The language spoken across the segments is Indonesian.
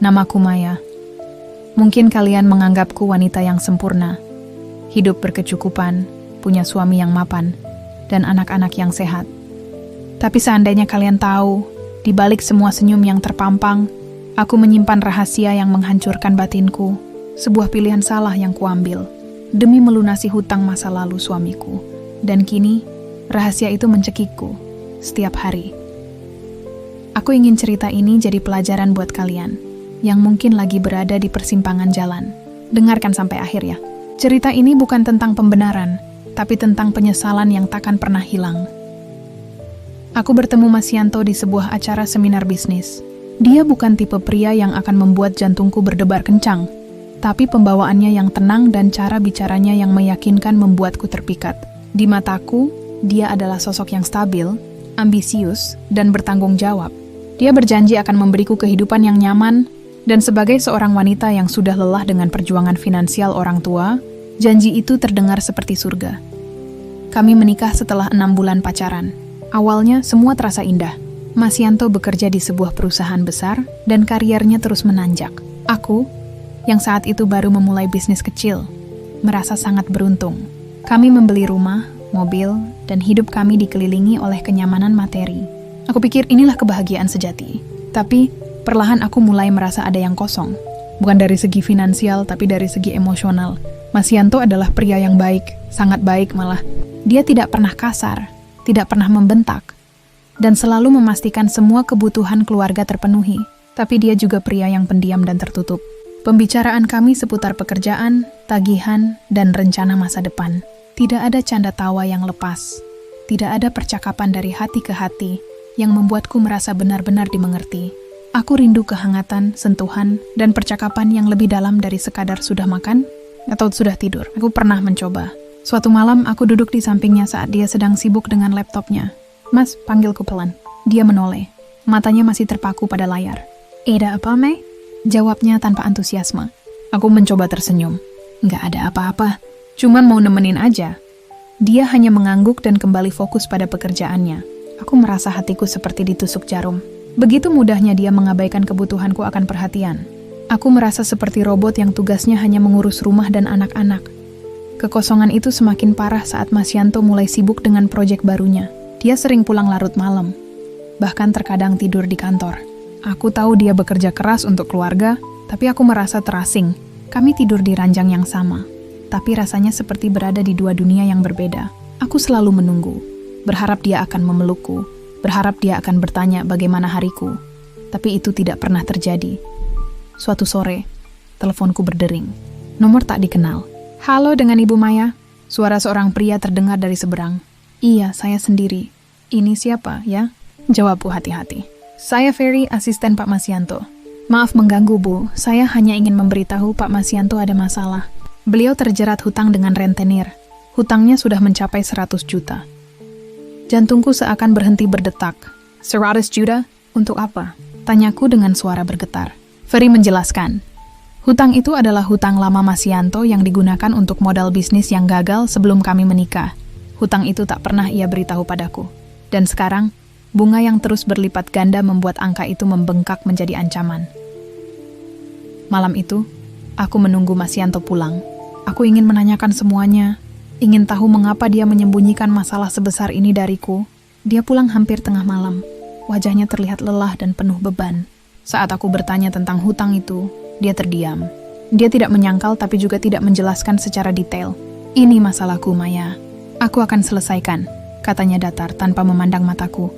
Namaku Maya. Mungkin kalian menganggapku wanita yang sempurna, hidup berkecukupan, punya suami yang mapan, dan anak-anak yang sehat. Tapi seandainya kalian tahu, di balik semua senyum yang terpampang, aku menyimpan rahasia yang menghancurkan batinku, sebuah pilihan salah yang kuambil, demi melunasi hutang masa lalu suamiku. Dan kini, rahasia itu mencekikku setiap hari. Aku ingin cerita ini jadi pelajaran buat kalian, yang mungkin lagi berada di persimpangan jalan. Dengarkan sampai akhir ya. Cerita ini bukan tentang pembenaran, tapi tentang penyesalan yang takkan pernah hilang. Aku bertemu Mas Yanto di sebuah acara seminar bisnis. Dia bukan tipe pria yang akan membuat jantungku berdebar kencang, tapi pembawaannya yang tenang dan cara bicaranya yang meyakinkan membuatku terpikat. Di mataku, dia adalah sosok yang stabil, ambisius, dan bertanggung jawab. Dia berjanji akan memberiku kehidupan yang nyaman, dan sebagai seorang wanita yang sudah lelah dengan perjuangan finansial orang tua, janji itu terdengar seperti surga. Kami menikah setelah 6 bulan pacaran. Awalnya semua terasa indah. Mas Yanto bekerja di sebuah perusahaan besar, dan kariernya terus menanjak. Aku, yang saat itu baru memulai bisnis kecil, merasa sangat beruntung. Kami membeli rumah, mobil, dan hidup kami dikelilingi oleh kenyamanan materi. Aku pikir inilah kebahagiaan sejati. Tapi, perlahan aku mulai merasa ada yang kosong. Bukan dari segi finansial, tapi dari segi emosional. Mas Yanto adalah pria yang baik, sangat baik malah. Dia tidak pernah kasar, tidak pernah membentak, dan selalu memastikan semua kebutuhan keluarga terpenuhi. Tapi dia juga pria yang pendiam dan tertutup. Pembicaraan kami seputar pekerjaan, tagihan, dan rencana masa depan. Tidak ada canda tawa yang lepas. Tidak ada percakapan dari hati ke hati yang membuatku merasa benar-benar dimengerti. Aku rindu kehangatan, sentuhan, dan percakapan yang lebih dalam dari sekadar sudah makan atau sudah tidur. Aku pernah mencoba. Suatu malam aku duduk di sampingnya saat dia sedang sibuk dengan laptopnya. "Mas," panggilku pelan. Dia menoleh. Matanya masih terpaku pada layar. "Ada apa, Mei?" Jawabnya tanpa antusiasme. Aku mencoba tersenyum. "Nggak ada apa-apa. Cuman mau nemenin aja." Dia hanya mengangguk dan kembali fokus pada pekerjaannya. Aku merasa hatiku seperti ditusuk jarum. Begitu mudahnya dia mengabaikan kebutuhanku akan perhatian. Aku merasa seperti robot yang tugasnya hanya mengurus rumah dan anak-anak. Kekosongan itu semakin parah saat Mas Yanto mulai sibuk dengan proyek barunya. Dia sering pulang larut malam, bahkan terkadang tidur di kantor. Aku tahu dia bekerja keras untuk keluarga, tapi aku merasa terasing. Kami tidur di ranjang yang sama, tapi rasanya seperti berada di dua dunia yang berbeda. Aku selalu menunggu, berharap dia akan memelukku, berharap dia akan bertanya bagaimana hariku. Tapi itu tidak pernah terjadi. Suatu sore, teleponku berdering. Nomor tak dikenal. "Halo, dengan Ibu Maya?" Suara seorang pria terdengar dari seberang. "Iya, saya sendiri." "Ini siapa, ya?" Jawabku hati-hati. "Saya Ferry, asisten Pak Mas Yanto." "Maaf mengganggu, Bu. Saya hanya ingin memberitahu Pak Mas Yanto ada masalah. Beliau terjerat hutang dengan rentenir. Hutangnya sudah mencapai 100 juta. Jantungku seakan berhenti berdetak. 100 juta? Untuk apa? Tanyaku dengan suara bergetar. Ferry menjelaskan. Hutang itu adalah hutang lama Mas Yanto yang digunakan untuk modal bisnis yang gagal sebelum kami menikah. Hutang itu tak pernah ia beritahu padaku. Dan sekarang, bunga yang terus berlipat ganda membuat angka itu membengkak menjadi ancaman. Malam itu, aku menunggu Mas Yanto pulang. Aku ingin menanyakan semuanya, ingin tahu mengapa dia menyembunyikan masalah sebesar ini dariku. Dia pulang hampir tengah malam. Wajahnya terlihat lelah dan penuh beban. Saat aku bertanya tentang hutang itu, dia terdiam. Dia tidak menyangkal tapi juga tidak menjelaskan secara detail. "Ini masalahku, Maya. Aku akan selesaikan," katanya datar tanpa memandang mataku.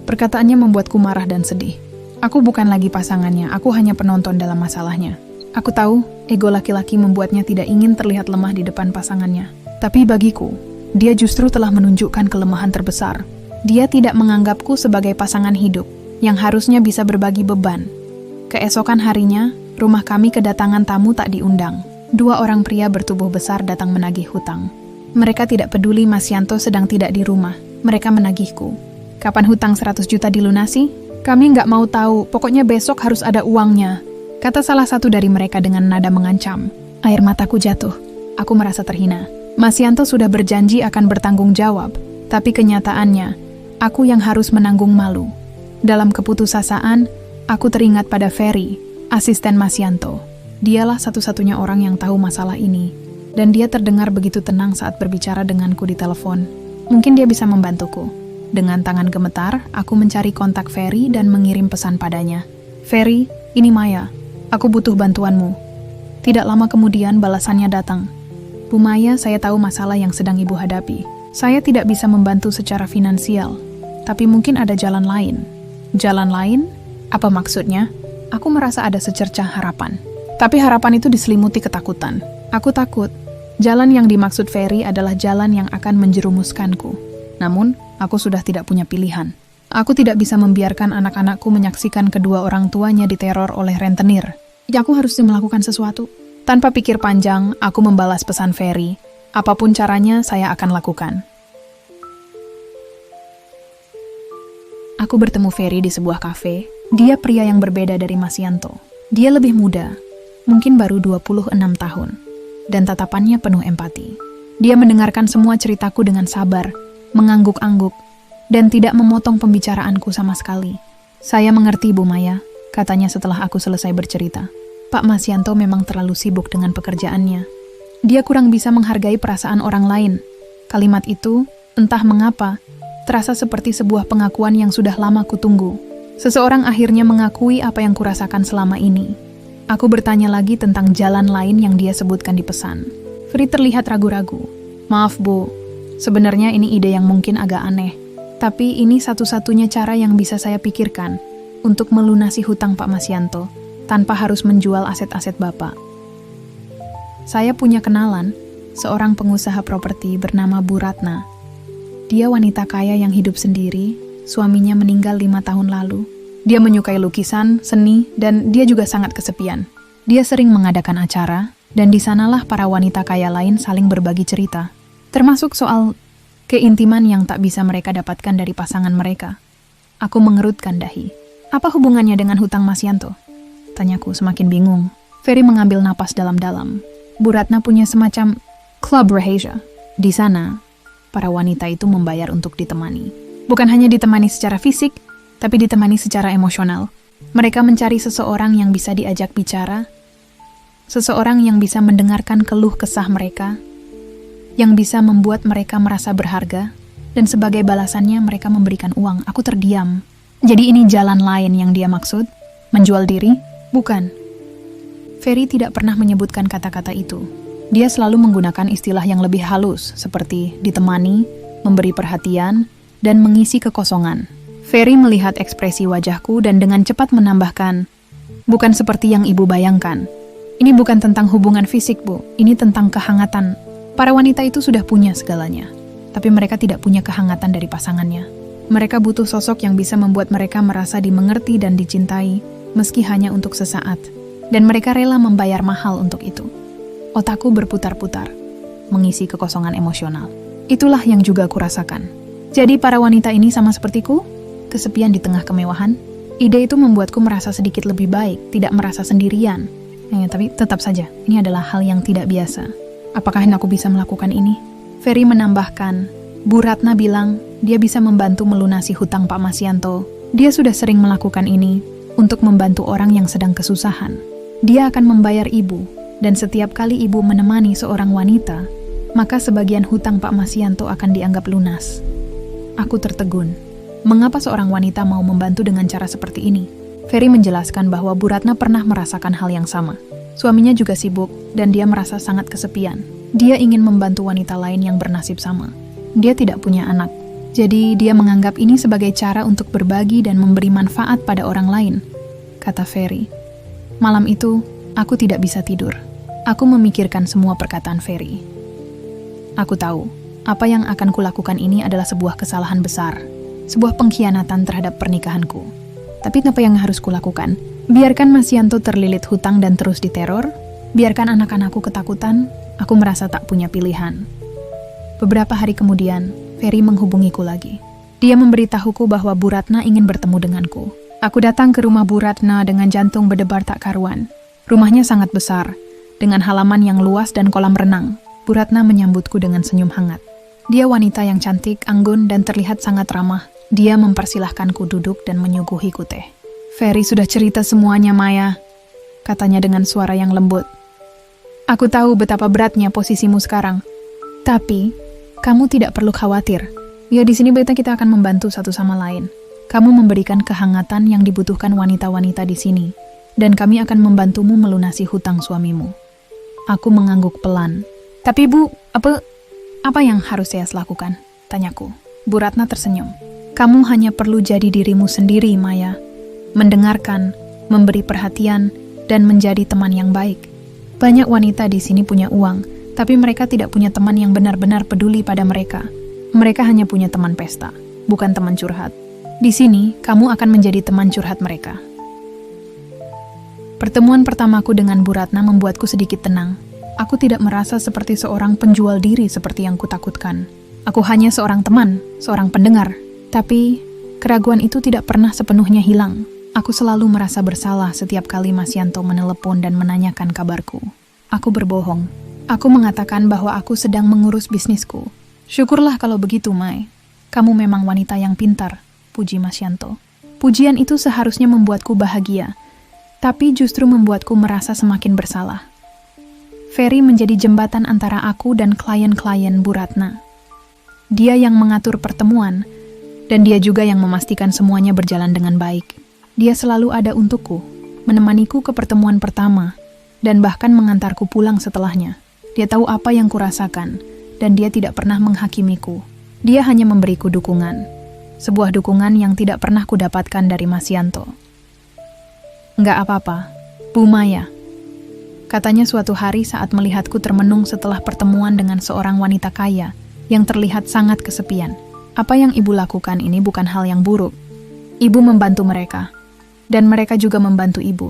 Perkataannya membuatku marah dan sedih. Aku bukan lagi pasangannya, aku hanya penonton dalam masalahnya. Aku tahu, ego laki-laki membuatnya tidak ingin terlihat lemah di depan pasangannya. Tapi bagiku, dia justru telah menunjukkan kelemahan terbesar. Dia tidak menganggapku sebagai pasangan hidup, yang harusnya bisa berbagi beban. Keesokan harinya, rumah kami kedatangan tamu tak diundang. 2 orang pria bertubuh besar datang menagih hutang. Mereka tidak peduli Mas Yanto sedang tidak di rumah. Mereka menagihku. "Kapan hutang 100 juta dilunasi? Kami nggak mau tahu, pokoknya besok harus ada uangnya," kata salah satu dari mereka dengan nada mengancam. Air mataku jatuh. Aku merasa terhina. Mas Yanto sudah berjanji akan bertanggung jawab, tapi kenyataannya, aku yang harus menanggung malu. Dalam keputusasaan, aku teringat pada Ferry, Asisten Mas Yanto. Dialah satu-satunya orang yang tahu masalah ini, dan dia terdengar begitu tenang saat berbicara denganku di telepon. Mungkin dia bisa membantuku. Dengan tangan gemetar, aku mencari kontak Ferry dan mengirim pesan padanya. Ferry, ini Maya. Aku butuh bantuanmu. Tidak lama kemudian balasannya datang. Bu Maya, saya tahu masalah yang sedang ibu hadapi. Saya tidak bisa membantu secara finansial, tapi mungkin ada jalan lain. Jalan lain? Apa maksudnya? Aku merasa ada secercah harapan. Tapi harapan itu diselimuti ketakutan. Aku takut. Jalan yang dimaksud Ferry adalah jalan yang akan menjerumuskanku. Namun, aku sudah tidak punya pilihan. Aku tidak bisa membiarkan anak-anakku menyaksikan kedua orang tuanya diteror oleh rentenir. Aku harus melakukan sesuatu. Tanpa pikir panjang, aku membalas pesan Ferry. Apapun caranya, saya akan lakukan. Aku bertemu Ferry di sebuah kafe. Dia pria yang berbeda dari Mas Yanto. Dia lebih muda, mungkin baru 26 tahun, dan tatapannya penuh empati. Dia mendengarkan semua ceritaku dengan sabar, mengangguk-angguk, dan tidak memotong pembicaraanku sama sekali. Saya mengerti, Bu Maya, katanya setelah aku selesai bercerita. Pak Mas Yanto memang terlalu sibuk dengan pekerjaannya. Dia kurang bisa menghargai perasaan orang lain. Kalimat itu, entah mengapa, terasa seperti sebuah pengakuan yang sudah lama kutunggu. Seseorang akhirnya mengakui apa yang kurasakan selama ini. Aku bertanya lagi tentang jalan lain yang dia sebutkan di pesan. Ferry terlihat ragu-ragu. Maaf Bu, sebenarnya ini ide yang mungkin agak aneh. Tapi ini satu-satunya cara yang bisa saya pikirkan untuk melunasi hutang Pak Mas Yanto tanpa harus menjual aset-aset Bapak. Saya punya kenalan, seorang pengusaha properti bernama Bu Ratna. Dia wanita kaya yang hidup sendiri, suaminya meninggal 5 tahun lalu. Dia menyukai lukisan, seni, dan dia juga sangat kesepian. Dia sering mengadakan acara, dan di sanalah para wanita kaya lain saling berbagi cerita. Termasuk soal keintiman yang tak bisa mereka dapatkan dari pasangan mereka. Aku mengerutkan dahi. Apa hubungannya dengan hutang Mas Yanto? Tanyaku semakin bingung. Ferry mengambil napas dalam-dalam. Bu Ratna punya semacam Club Rahasia. Di sana, para wanita itu membayar untuk ditemani. Bukan hanya ditemani secara fisik, tapi ditemani secara emosional. Mereka mencari seseorang yang bisa diajak bicara, seseorang yang bisa mendengarkan keluh kesah mereka, yang bisa membuat mereka merasa berharga, dan sebagai balasannya mereka memberikan uang. Aku terdiam. Jadi ini jalan lain yang dia maksud? Menjual diri? Bukan. Ferry tidak pernah menyebutkan kata-kata itu. Dia selalu menggunakan istilah yang lebih halus, seperti ditemani, memberi perhatian, dan mengisi kekosongan. Ferry melihat ekspresi wajahku dan dengan cepat menambahkan, bukan seperti yang ibu bayangkan. Ini bukan tentang hubungan fisik, Bu. Ini tentang kehangatan. Para wanita itu sudah punya segalanya, tapi mereka tidak punya kehangatan dari pasangannya. Mereka butuh sosok yang bisa membuat mereka merasa dimengerti dan dicintai, meski hanya untuk sesaat. Dan mereka rela membayar mahal untuk itu. Otakku berputar-putar, mengisi kekosongan emosional. Itulah yang juga aku rasakan. Jadi para wanita ini sama sepertiku, kesepian di tengah kemewahan. Ide itu membuatku merasa sedikit lebih baik, tidak merasa sendirian. Tapi tetap saja, ini adalah hal yang tidak biasa. Apakah aku bisa melakukan ini? Ferry menambahkan, Bu Ratna bilang dia bisa membantu melunasi hutang Pak Mas Yanto. Dia sudah sering melakukan ini untuk membantu orang yang sedang kesusahan. Dia akan membayar ibu, dan setiap kali ibu menemani seorang wanita, maka sebagian hutang Pak Mas Yanto akan dianggap lunas. Aku tertegun. Mengapa seorang wanita mau membantu dengan cara seperti ini? Ferry menjelaskan bahwa Bu Ratna pernah merasakan hal yang sama. Suaminya juga sibuk, dan dia merasa sangat kesepian. Dia ingin membantu wanita lain yang bernasib sama. Dia tidak punya anak, jadi dia menganggap ini sebagai cara untuk berbagi dan memberi manfaat pada orang lain, kata Ferry. Malam itu, aku tidak bisa tidur. Aku memikirkan semua perkataan Ferry. Aku tahu, apa yang akan kulakukan ini adalah sebuah kesalahan besar, sebuah pengkhianatan terhadap pernikahanku. Tapi apa yang harus kulakukan? Biarkan Mas Yanto terlilit hutang dan terus diteror? Biarkan anak-anakku ketakutan? Aku merasa tak punya pilihan. Beberapa hari kemudian, Ferry menghubungiku lagi. Dia memberitahuku bahwa Bu Ratna ingin bertemu denganku. Aku datang ke rumah Bu Ratna dengan jantung berdebar tak karuan. Rumahnya sangat besar, dengan halaman yang luas dan kolam renang. Bu Ratna menyambutku dengan senyum hangat. Dia wanita yang cantik, anggun, dan terlihat sangat ramah. Dia mempersilahkanku duduk dan menyuguhiku teh. Ferry sudah cerita semuanya, Maya. katanya dengan suara yang lembut. Aku tahu betapa beratnya posisimu sekarang. Tapi, kamu tidak perlu khawatir. Ya, di sini kita akan membantu satu sama lain. Kamu memberikan kehangatan yang dibutuhkan wanita-wanita di sini. Dan kami akan membantumu melunasi hutang suamimu. Aku mengangguk pelan. Tapi Bu, apa yang harus saya lakukan? Tanyaku. Bu Ratna tersenyum. Kamu hanya perlu jadi dirimu sendiri, Maya. Mendengarkan, memberi perhatian, dan menjadi teman yang baik. Banyak wanita di sini punya uang, tapi mereka tidak punya teman yang benar-benar peduli pada mereka. Mereka hanya punya teman pesta, bukan teman curhat. Di sini, kamu akan menjadi teman curhat mereka. Pertemuan pertamaku dengan Bu Ratna membuatku sedikit tenang. Aku tidak merasa seperti seorang penjual diri seperti yang kutakutkan. Aku hanya seorang teman, seorang pendengar. Tapi, keraguan itu tidak pernah sepenuhnya hilang. Aku selalu merasa bersalah setiap kali Mas Yanto menelepon dan menanyakan kabarku. Aku berbohong. Aku mengatakan bahwa aku sedang mengurus bisnisku. Syukurlah kalau begitu, Mai. Kamu memang wanita yang pintar, puji Mas Yanto. Pujian itu seharusnya membuatku bahagia, tapi justru membuatku merasa semakin bersalah. Ferry menjadi jembatan antara aku dan klien-klien Bu Ratna. Dia yang mengatur pertemuan, dan dia juga yang memastikan semuanya berjalan dengan baik. Dia selalu ada untukku, menemaniku ke pertemuan pertama, dan bahkan mengantarku pulang setelahnya. Dia tahu apa yang kurasakan, dan dia tidak pernah menghakimiku. Dia hanya memberiku dukungan. Sebuah dukungan yang tidak pernah kudapatkan dari Mas Yanto. Enggak apa-apa, Bu Maya. Katanya suatu hari saat melihatku termenung setelah pertemuan dengan seorang wanita kaya yang terlihat sangat kesepian. Apa yang ibu lakukan ini bukan hal yang buruk. Ibu membantu mereka. Dan mereka juga membantu ibu.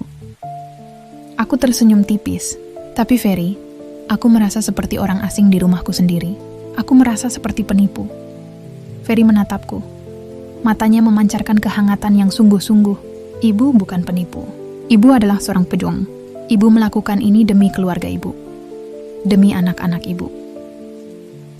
Aku tersenyum tipis. Tapi Ferry, aku merasa seperti orang asing di rumahku sendiri. Aku merasa seperti penipu. Ferry menatapku. Matanya memancarkan kehangatan yang sungguh-sungguh. Ibu bukan penipu. Ibu adalah seorang pejuang. Ibu melakukan ini demi keluarga ibu. Demi anak-anak ibu.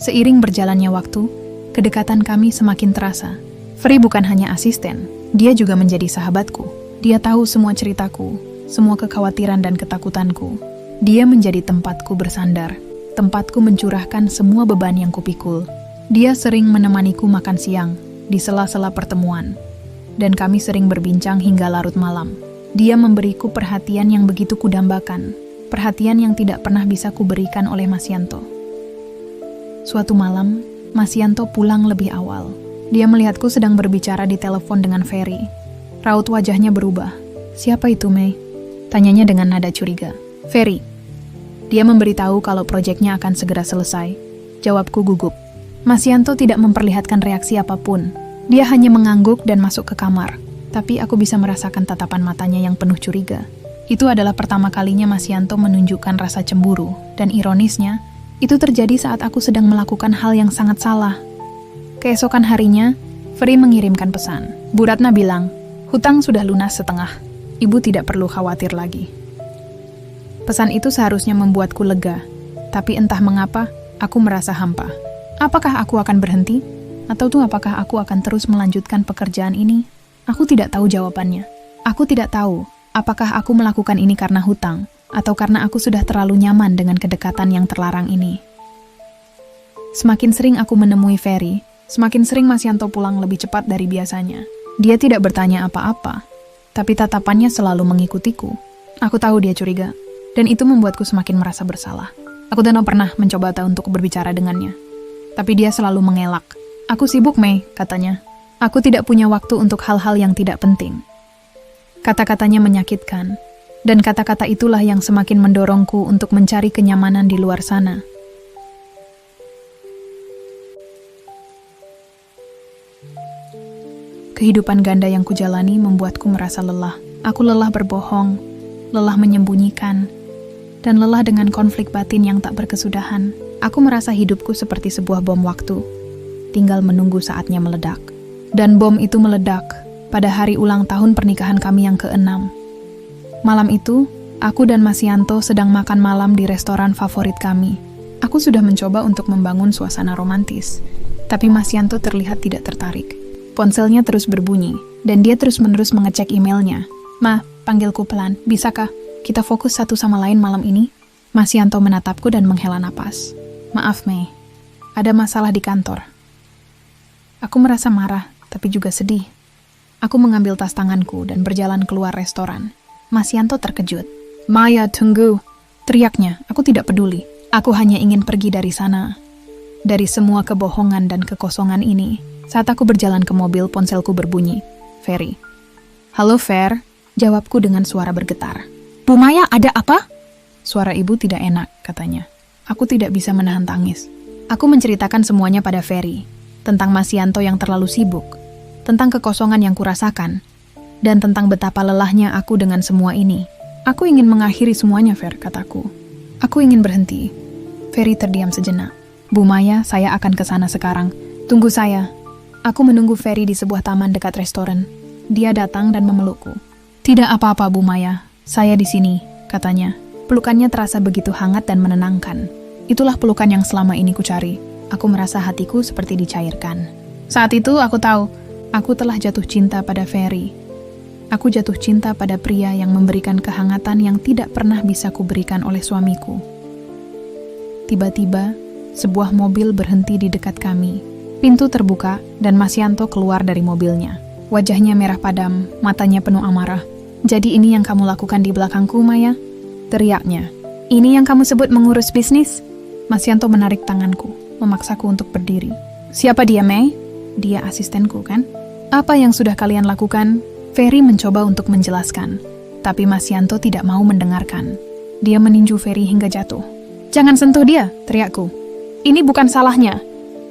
Seiring berjalannya waktu, kedekatan kami semakin terasa. Ferry bukan hanya asisten, dia juga menjadi sahabatku. Dia tahu semua ceritaku, semua kekhawatiran dan ketakutanku. Dia menjadi tempatku bersandar, tempatku mencurahkan semua beban yang kupikul. Dia sering menemaniku makan siang, di sela-sela pertemuan. Dan kami sering berbincang hingga larut malam. Dia memberiku perhatian yang begitu kudambakan, perhatian yang tidak pernah bisa kuberikan oleh Mas Yanto. Suatu malam, Mas Yanto pulang lebih awal. Dia melihatku sedang berbicara di telepon dengan Ferry. Raut wajahnya berubah. Siapa itu, Mei? Tanyanya dengan nada curiga. Ferry. Dia memberitahu kalau proyeknya akan segera selesai. Jawabku gugup. Mas Yanto tidak memperlihatkan reaksi apapun. Dia hanya mengangguk dan masuk ke kamar. Tapi aku bisa merasakan tatapan matanya yang penuh curiga. Itu adalah pertama kalinya Mas Yanto menunjukkan rasa cemburu. Dan ironisnya, itu terjadi saat aku sedang melakukan hal yang sangat salah. Keesokan harinya, Ferry mengirimkan pesan. Bu Ratna bilang, hutang sudah lunas setengah. Ibu tidak perlu khawatir lagi. Pesan itu seharusnya membuatku lega. Tapi entah mengapa, aku merasa hampa. Apakah aku akan berhenti? Atau apakah aku akan terus melanjutkan pekerjaan ini? Aku tidak tahu jawabannya. Aku tidak tahu apakah aku melakukan ini karena hutang, atau karena aku sudah terlalu nyaman dengan kedekatan yang terlarang ini. Semakin sering aku menemui Ferry, semakin sering Mas Yanto pulang lebih cepat dari biasanya. Dia tidak bertanya apa-apa, tapi tatapannya selalu mengikutiku. Aku tahu dia curiga, dan itu membuatku semakin merasa bersalah. Aku tidak pernah mencoba untuk berbicara dengannya, tapi dia selalu mengelak. Aku sibuk, Mei, katanya. Aku tidak punya waktu untuk hal-hal yang tidak penting. Kata-katanya menyakitkan, dan kata-kata itulah yang semakin mendorongku untuk mencari kenyamanan di luar sana. Kehidupan ganda yang kujalani membuatku merasa lelah. Aku lelah berbohong, lelah menyembunyikan, dan lelah dengan konflik batin yang tak berkesudahan. Aku merasa hidupku seperti sebuah bom waktu, tinggal menunggu saatnya meledak. Dan bom itu meledak pada hari ulang tahun pernikahan kami yang ke-6. Malam itu, aku dan Mas Yanto sedang makan malam di restoran favorit kami. Aku sudah mencoba untuk membangun suasana romantis, tapi Mas Yanto terlihat tidak tertarik. Ponselnya terus berbunyi, dan dia terus-menerus mengecek emailnya. Ma, panggilku pelan, bisakah? Kita fokus satu sama lain malam ini. Mas Yanto menatapku dan menghela napas. Maaf, Mei. Ada masalah di kantor. Aku merasa marah, tapi juga sedih. Aku mengambil tas tanganku dan berjalan keluar restoran. Mas Yanto terkejut. Maya, tunggu. Teriaknya, aku tidak peduli. Aku hanya ingin pergi dari sana. Dari semua kebohongan dan kekosongan ini. Saat aku berjalan ke mobil, ponselku berbunyi. Ferry. Halo, Fer. Jawabku dengan suara bergetar. Bu Maya, ada apa? Suara ibu tidak enak, katanya. Aku tidak bisa menahan tangis. Aku menceritakan semuanya pada Ferry. Tentang Mas Yanto yang terlalu sibuk. Tentang kekosongan yang kurasakan. Dan tentang betapa lelahnya aku dengan semua ini. Aku ingin mengakhiri semuanya, Fer, kataku. Aku ingin berhenti. Ferry terdiam sejenak. Bu Maya, saya akan ke sana sekarang. Tunggu saya. Aku menunggu Ferry di sebuah taman dekat restoran. Dia datang dan memelukku. Tidak apa-apa, Bu Maya. Saya di sini, katanya. Pelukannya terasa begitu hangat dan menenangkan. Itulah pelukan yang selama ini kucari. Aku merasa hatiku seperti dicairkan. Saat itu aku tahu, aku telah jatuh cinta pada Ferry. Aku jatuh cinta pada pria yang memberikan kehangatan yang tidak pernah bisa kuberikan oleh suamiku. Tiba-tiba, sebuah mobil berhenti di dekat kami. Pintu terbuka dan Mas Yanto keluar dari mobilnya. Wajahnya merah padam, matanya penuh amarah. Jadi ini yang kamu lakukan di belakangku, Maya? Teriaknya. Ini yang kamu sebut mengurus bisnis? Mas Yanto menarik tanganku, memaksaku untuk berdiri. Siapa dia, Mei? Dia asistenku, kan? Apa yang sudah kalian lakukan? Ferry mencoba untuk menjelaskan, tapi Mas Yanto tidak mau mendengarkan. Dia meninju Ferry hingga jatuh. Jangan sentuh dia, teriakku. Ini bukan salahnya.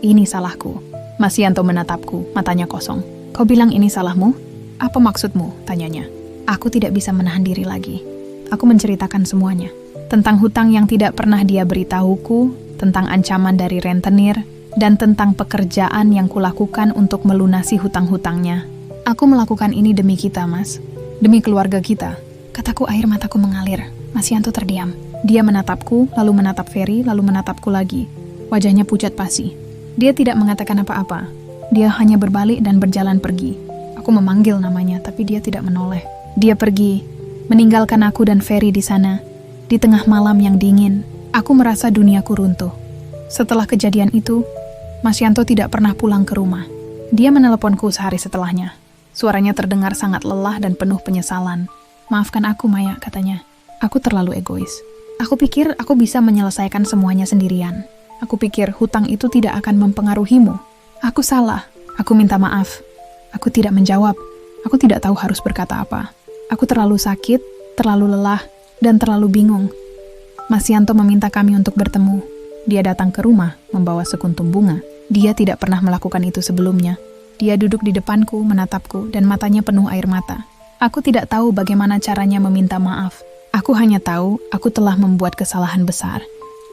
Ini salahku. Mas Yanto menatapku, matanya kosong. Kau bilang ini salahmu? Apa maksudmu? Tanyanya. Aku tidak bisa menahan diri lagi. Aku menceritakan semuanya. Tentang hutang yang tidak pernah dia beritahuku, tentang ancaman dari rentenir, dan tentang pekerjaan yang kulakukan untuk melunasi hutang-hutangnya. Aku melakukan ini demi kita, Mas. Demi keluarga kita. Kataku, air mataku mengalir. Mas Yanto terdiam. Dia menatapku, lalu menatap Ferry, lalu menatapku lagi. Wajahnya pucat pasi. Dia tidak mengatakan apa-apa. Dia hanya berbalik dan berjalan pergi. Aku memanggil namanya, tapi dia tidak menoleh. Dia pergi, meninggalkan aku dan Ferry di sana. Di tengah malam yang dingin, aku merasa duniaku runtuh. Setelah kejadian itu, Mas Yanto tidak pernah pulang ke rumah. Dia meneleponku sehari setelahnya. Suaranya terdengar sangat lelah dan penuh penyesalan. Maafkan aku, Maya, katanya. Aku terlalu egois. Aku pikir aku bisa menyelesaikan semuanya sendirian. Aku pikir hutang itu tidak akan mempengaruhimu. Aku salah. Aku minta maaf. Aku tidak menjawab. Aku tidak tahu harus berkata apa. Aku terlalu sakit, terlalu lelah, dan terlalu bingung. Mas Yanto meminta kami untuk bertemu. Dia datang ke rumah, membawa sekuntum bunga. Dia tidak pernah melakukan itu sebelumnya. Dia duduk di depanku, menatapku, dan matanya penuh air mata. Aku tidak tahu bagaimana caranya meminta maaf. Aku hanya tahu, aku telah membuat kesalahan besar.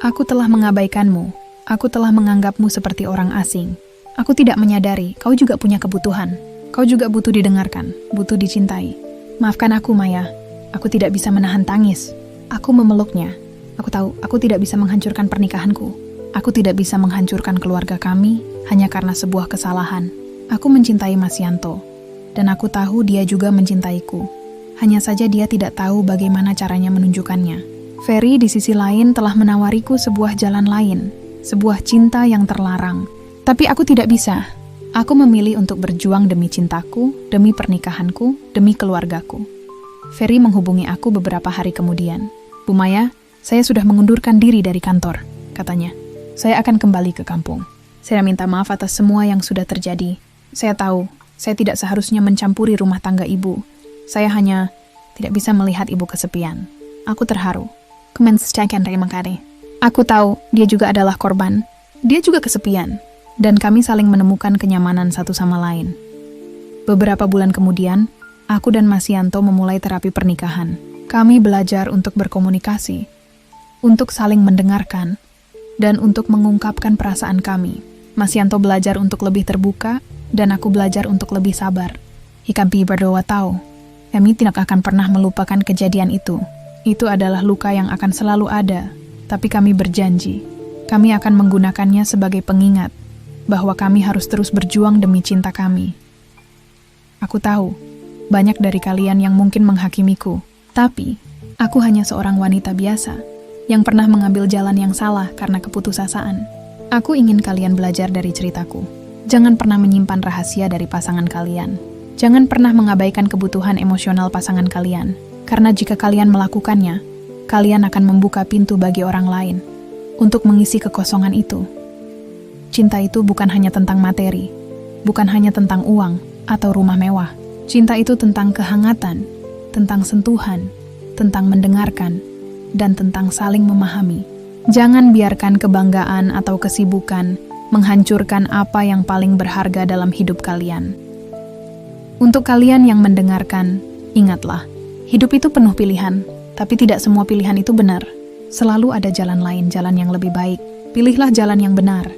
Aku telah mengabaikanmu. Aku telah menganggapmu seperti orang asing. Aku tidak menyadari, kau juga punya kebutuhan. Kau juga butuh didengarkan, butuh dicintai. Maafkan aku, Maya. Aku tidak bisa menahan tangis. Aku memeluknya. Aku tahu, aku tidak bisa menghancurkan pernikahanku. Aku tidak bisa menghancurkan keluarga kami hanya karena sebuah kesalahan. Aku mencintai Mas Yanto. Dan aku tahu dia juga mencintaiku. Hanya saja dia tidak tahu bagaimana caranya menunjukkannya. Ferry di sisi lain telah menawariku sebuah jalan lain. Sebuah cinta yang terlarang. Tapi aku tidak bisa. Aku memilih untuk berjuang demi cintaku, demi pernikahanku, demi keluargaku. Ferry menghubungi aku beberapa hari kemudian. Bu Maya, saya sudah mengundurkan diri dari kantor, katanya. Saya akan kembali ke kampung. Saya minta maaf atas semua yang sudah terjadi. Saya tahu, saya tidak seharusnya mencampuri rumah tangga ibu. Saya hanya tidak bisa melihat ibu kesepian. Aku terharu. Kemensecakan terima kasih. Aku tahu, dia juga adalah korban. Dia juga kesepian. Dan kami saling menemukan kenyamanan satu sama lain. Beberapa bulan kemudian, aku dan Mas Yanto memulai terapi pernikahan. Kami belajar untuk berkomunikasi, untuk saling mendengarkan, dan untuk mengungkapkan perasaan kami. Mas Yanto belajar untuk lebih terbuka, dan aku belajar untuk lebih sabar. Kami berdoa tahu, kami tidak akan pernah melupakan kejadian itu. Itu adalah luka yang akan selalu ada, tapi kami berjanji, kami akan menggunakannya sebagai pengingat, bahwa kami harus terus berjuang demi cinta kami. Aku tahu, banyak dari kalian yang mungkin menghakimiku, tapi Aku hanya seorang wanita biasa yang pernah mengambil jalan yang salah karena keputusasaan. Aku ingin kalian belajar dari ceritaku. Jangan pernah menyimpan rahasia dari pasangan kalian. Jangan pernah mengabaikan kebutuhan emosional pasangan kalian, karena jika kalian melakukannya, kalian akan membuka pintu bagi orang lain untuk mengisi kekosongan itu. Cinta itu bukan hanya tentang materi, bukan hanya tentang uang atau rumah mewah. Cinta itu tentang kehangatan, tentang sentuhan, tentang mendengarkan, dan tentang saling memahami. Jangan biarkan kebanggaan atau kesibukan menghancurkan apa yang paling berharga dalam hidup kalian. Untuk kalian yang mendengarkan, ingatlah, hidup itu penuh pilihan, tapi tidak semua pilihan itu benar. Selalu ada jalan lain, jalan yang lebih baik. Pilihlah jalan yang benar,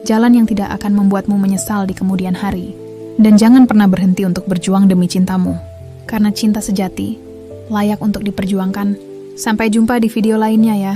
jalan yang tidak akan membuatmu menyesal di kemudian hari. Dan jangan pernah berhenti untuk berjuang demi cintamu, karena cinta sejati layak untuk diperjuangkan. Sampai jumpa di video lainnya ya.